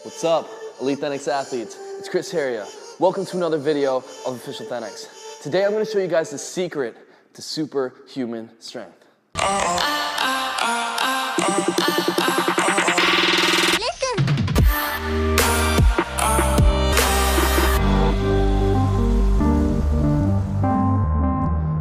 What's up, Elite Thenx athletes? It's Heria. Welcome to another video of Official Thenx. Today I'm going to show you guys the secret to superhuman strength.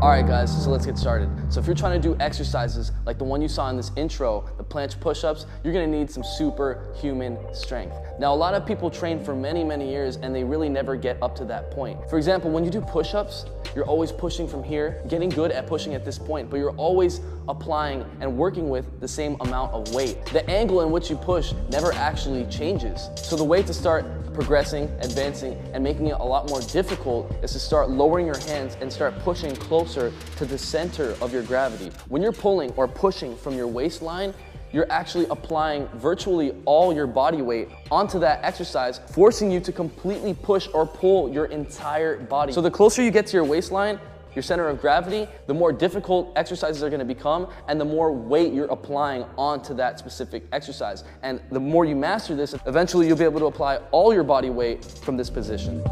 Alright guys, so let's get started. So if you're trying to do exercises like the one you saw in this intro, the planche push-ups, you're gonna need some superhuman strength. Now a lot of people train for many years and they really never get up to that point. For example, when you do push-ups, you're always pushing from here, getting good at pushing at this point, but you're always applying and working with the same amount of weight. The angle in which you push never actually changes. So the way to start progressing, advancing, and making it a lot more difficult is to start lowering your hands and start pushing closer to the center of your gravity. When you're pulling or pushing from your waistline, you're actually applying virtually all your body weight onto that exercise, forcing you to completely push or pull your entire body. So the closer you get to your waistline, your center of gravity, the more difficult exercises are gonna become and the more weight you're applying onto that specific exercise. And the more you master this, eventually you'll be able to apply all your body weight from this position.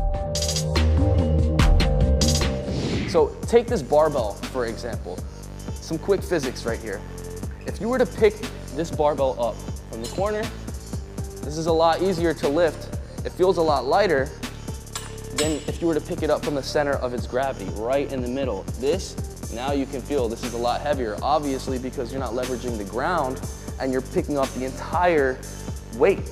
So take this barbell, for example. Some quick physics right here. If you were to pick this barbell up from the corner, this is a lot easier to lift. It feels a lot lighter than if you were to pick it up from the center of its gravity, right in the middle. This, now you can feel this is a lot heavier, obviously because you're not leveraging the ground and you're picking up the entire weight.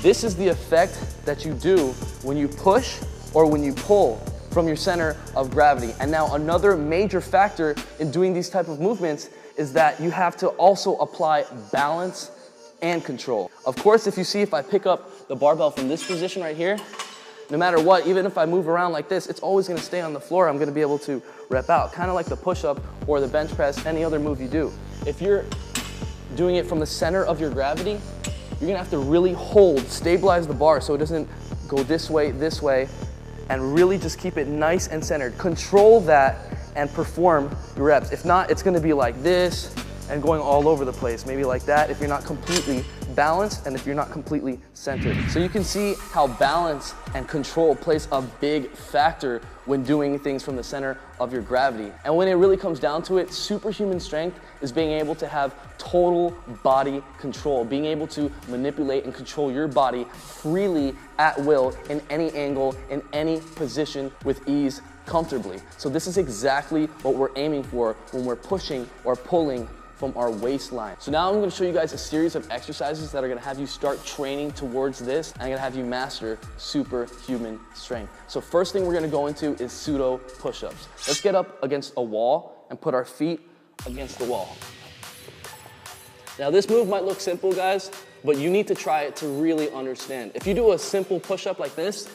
This is the effect that you do when you push or when you pull from your center of gravity. And now another major factor in doing these type of movements is that you have to also apply balance and control. Of course, if I pick up the barbell from this position right here, no matter what, even if I move around like this, it's always gonna stay on the floor. I'm gonna be able to rep out, kind of like the push-up or the bench press, any other move you do. If you're doing it from the center of your gravity, you're gonna have to really stabilize the bar so it doesn't go this way, and really just keep it nice and centered. Control that and perform your reps. If not, it's gonna be like this and going all over the place, maybe like that if you're not completely balanced and if you're not completely centered. So you can see how balance and control plays a big factor when doing things from the center of your gravity. And when it really comes down to it, superhuman strength is being able to have total body control, being able to manipulate and control your body freely at will in any angle, in any position with ease, comfortably. So this is exactly what we're aiming for when we're pushing or pulling from our waistline. So now I'm gonna show you guys a series of exercises that are gonna have you start training towards this and I'm gonna have you master superhuman strength. So first thing we're gonna go into is pseudo push-ups. Let's get up against a wall and put our feet against the wall. Now this move might look simple, guys, but you need to try it to really understand. If you do a simple push-up like this,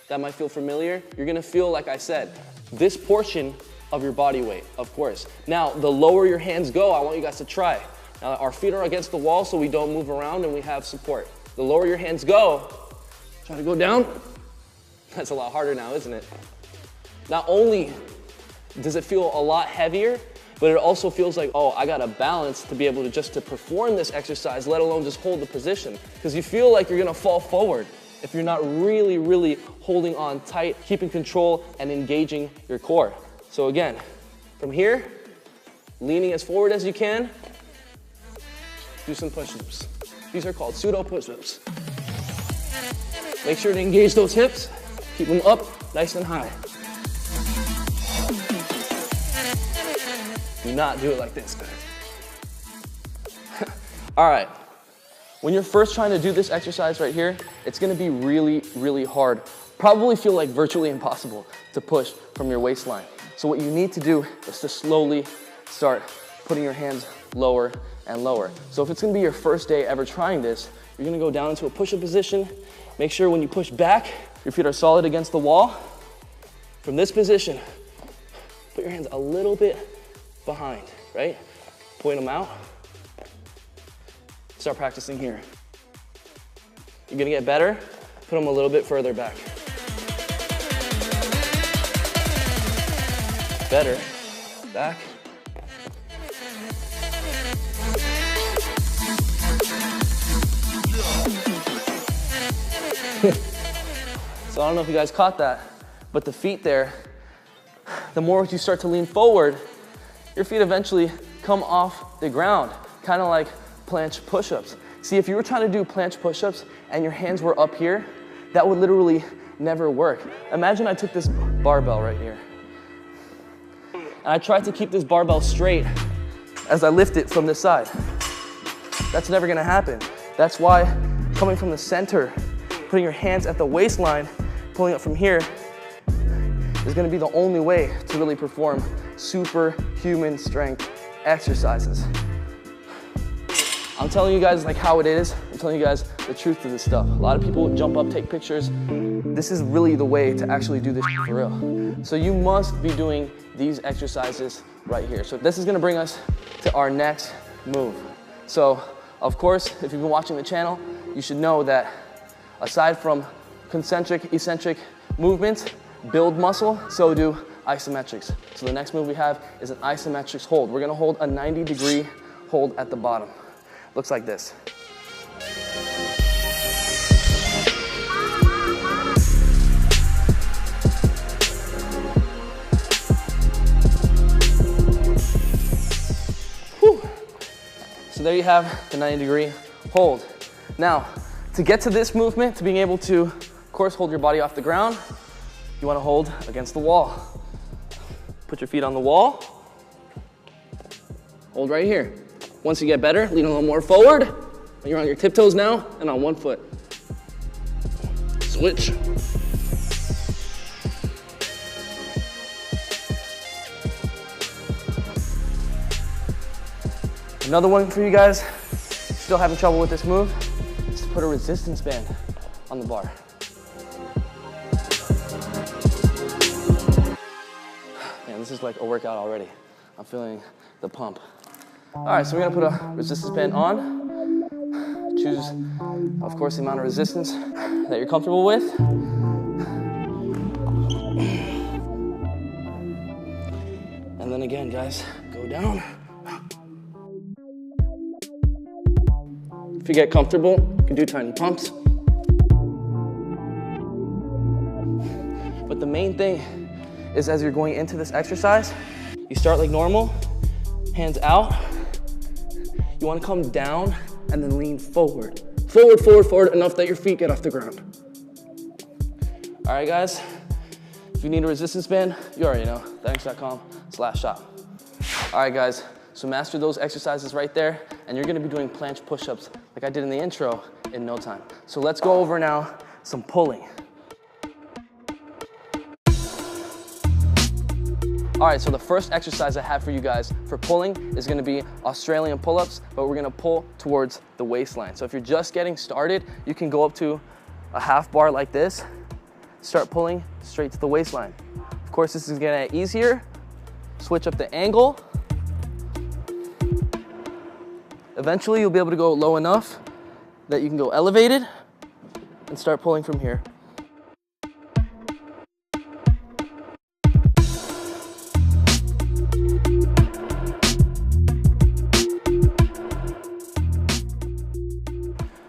that might feel familiar. You're gonna feel, like I said, this portion of your body weight, of course. Now, the lower your hands go, I want you guys to try. Now, our feet are against the wall so we don't move around and we have support. The lower your hands go, try to go down. That's a lot harder now, isn't it? Not only does it feel a lot heavier, but it also feels like, oh, I gotta balance to be able to just to perform this exercise, let alone just hold the position. Because you feel like you're gonna fall forward if you're not really holding on tight, keeping control and engaging your core. So again, from here, leaning as forward as you can, do some push-ups. These are called pseudo push-ups. Make sure to engage those hips, keep them up nice and high. Do not do it like this, guys. All right, when you're first trying to do this exercise right here, it's gonna be really hard. Probably feel like virtually impossible to push from your waistline. So what you need to do is to slowly start putting your hands lower and lower. So if it's gonna be your first day ever trying this, you're gonna go down into a push-up position. Make sure when you push back, your feet are solid against the wall. From this position, put your hands a little bit behind, right? Point them out. Start practicing here. You're gonna get better, put them a little bit further back. Better, back. So I don't know if you guys caught that, but the feet there, the more you start to lean forward, your feet eventually come off the ground, kind of like planche push-ups. See, if you were trying to do planche push-ups and your hands were up here, that would literally never work. Imagine I took this barbell right here, and I tried to keep this barbell straight as I lift it from this side. That's never gonna happen. That's why coming from the center, putting your hands at the waistline, pulling up from here, is gonna be the only way to really perform superhuman strength exercises. I'm telling you guys like how it is. I'm telling you guys the truth to this stuff. A lot of people jump up, take pictures. This is really the way to actually do this for real. So you must be doing these exercises right here. So this is gonna bring us to our next move. So of course, if you've been watching the channel, you should know that aside from concentric, eccentric movements, build muscle, so do isometrics. So the next move we have is an isometrics hold. We're gonna hold a 90-degree hold at the bottom. Looks like this. Whew. So there you have the 90-degree hold. Now, to get to this movement, to being able to, of course, hold your body off the ground, you want to hold against the wall. Put your feet on the wall. Hold right here. Once you get better, lean a little more forward. You're on your tiptoes now and on one foot. Switch. Another one for you guys, still having trouble with this move, is to put a resistance band on the bar. Man, this is like a workout already. I'm feeling the pump. All right, so we're gonna put a resistance band on. Choose, of course, the amount of resistance that you're comfortable with. And then again, guys, go down. If you get comfortable, you can do tiny pumps. But the main thing is as you're going into this exercise, you start like normal, hands out. You want to come down and then lean forward. Forward, forward, forward, enough that your feet get off the ground. All right, guys, if you need a resistance band, you already know, thanks.com/shop. All right, guys, so master those exercises right there, and you're gonna be doing planche push-ups like I did in the intro in no time. So let's go over now some pulling. All right, so the first exercise I have for you guys for pulling is gonna be Australian pull-ups, but we're gonna pull towards the waistline. So if you're just getting started, you can go up to a half bar like this, start pulling straight to the waistline. Of course, this is gonna get easier. Switch up the angle. Eventually, you'll be able to go low enough that you can go elevated and start pulling from here.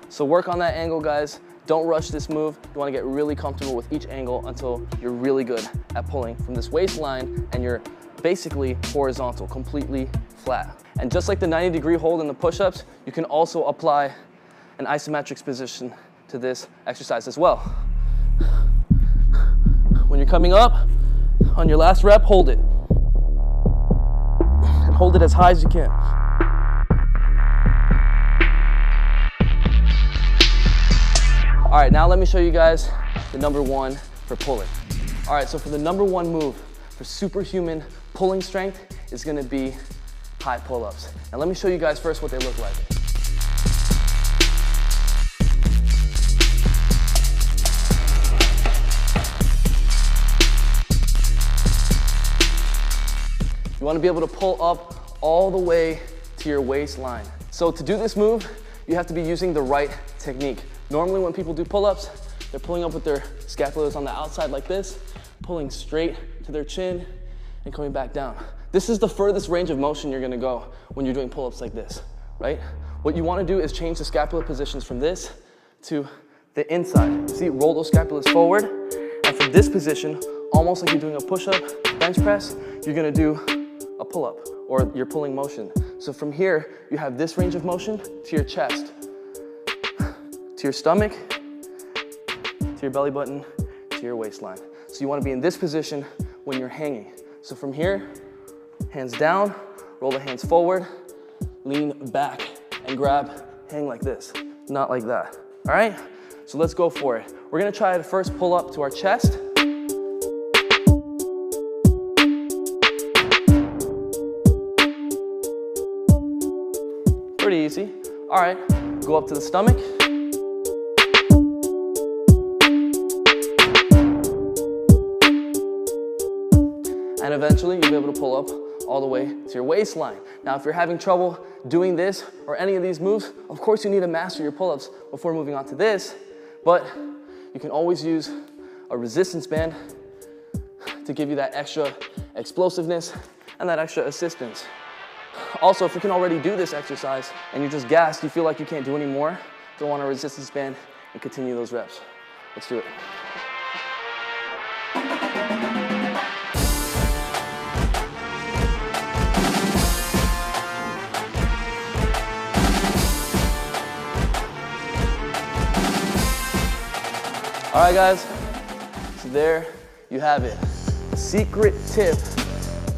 So work on that angle, guys. Don't rush this move. You want to get really comfortable with each angle until you're really good at pulling from this waistline and you're basically horizontal, completely flat. And just like the 90-degree hold in the push-ups, you can also apply an isometrics position to this exercise as well. When you're coming up, on your last rep, hold it. And hold it as high as you can. All right, now let me show you guys the number one for pulling. All right, so for the number one move for superhuman pulling strength is gonna be high pull-ups. Now let me show you guys first what they look like. You wanna be able to pull up all the way to your waistline. So to do this move, you have to be using the right technique. Normally when people do pull-ups, they're pulling up with their scapulas on the outside like this, pulling straight to their chin and coming back down. This is the furthest range of motion you're gonna go when you're doing pull-ups like this, right? What you wanna do is change the scapular positions from this to the inside. See, roll those scapulas forward. And from this position, almost like you're doing a push-up, bench press, you're gonna do a pull-up or your pulling motion. So from here, you have this range of motion to your chest, to your stomach, to your belly button, to your waistline. So you wanna be in this position when you're hanging. So from here, hands down, roll the hands forward, lean back and grab, hang like this, not like that, all right? So let's go for it. We're gonna try to first pull up to our chest. Pretty easy. All right, go up to the stomach. And eventually you'll be able to pull up all the way to your waistline. Now, if you're having trouble doing this or any of these moves, of course you need to master your pull-ups before moving on to this, but you can always use a resistance band to give you that extra explosiveness and that extra assistance. Also, if you can already do this exercise and you're just gassed, you feel like you can't do any more, throw on a resistance band and continue those reps. Let's do it. All right, guys, so there you have it. Secret tip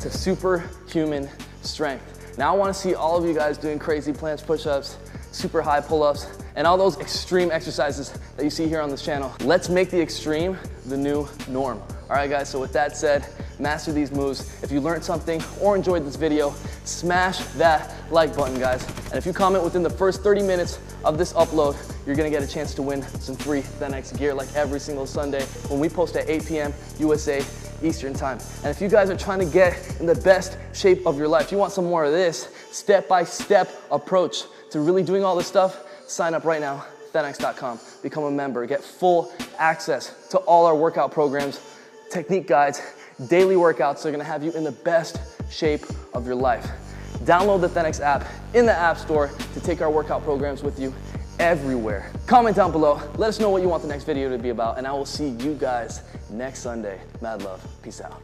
to superhuman strength. Now I wanna see all of you guys doing crazy planche push-ups, super high pull-ups, and all those extreme exercises that you see here on this channel. Let's make the extreme the new norm. All right, guys, so with that said, master these moves. If you learned something or enjoyed this video, smash that like button, guys. And if you comment within the first 30 minutes of this upload, you're gonna get a chance to win some free ThenX gear like every single Sunday when we post at 8 p.m. USA Eastern Time. And if you guys are trying to get in the best shape of your life, you want some more of this step-by-step approach to really doing all this stuff, sign up right now, ThenX.com. Become a member, get full access to all our workout programs, technique guides, daily workouts that are gonna have you in the best shape of your life. Download the ThenX app in the App Store to take our workout programs with you everywhere. Comment down below, let us know what you want the next video to be about, and I will see you guys next Sunday. Mad love, peace out.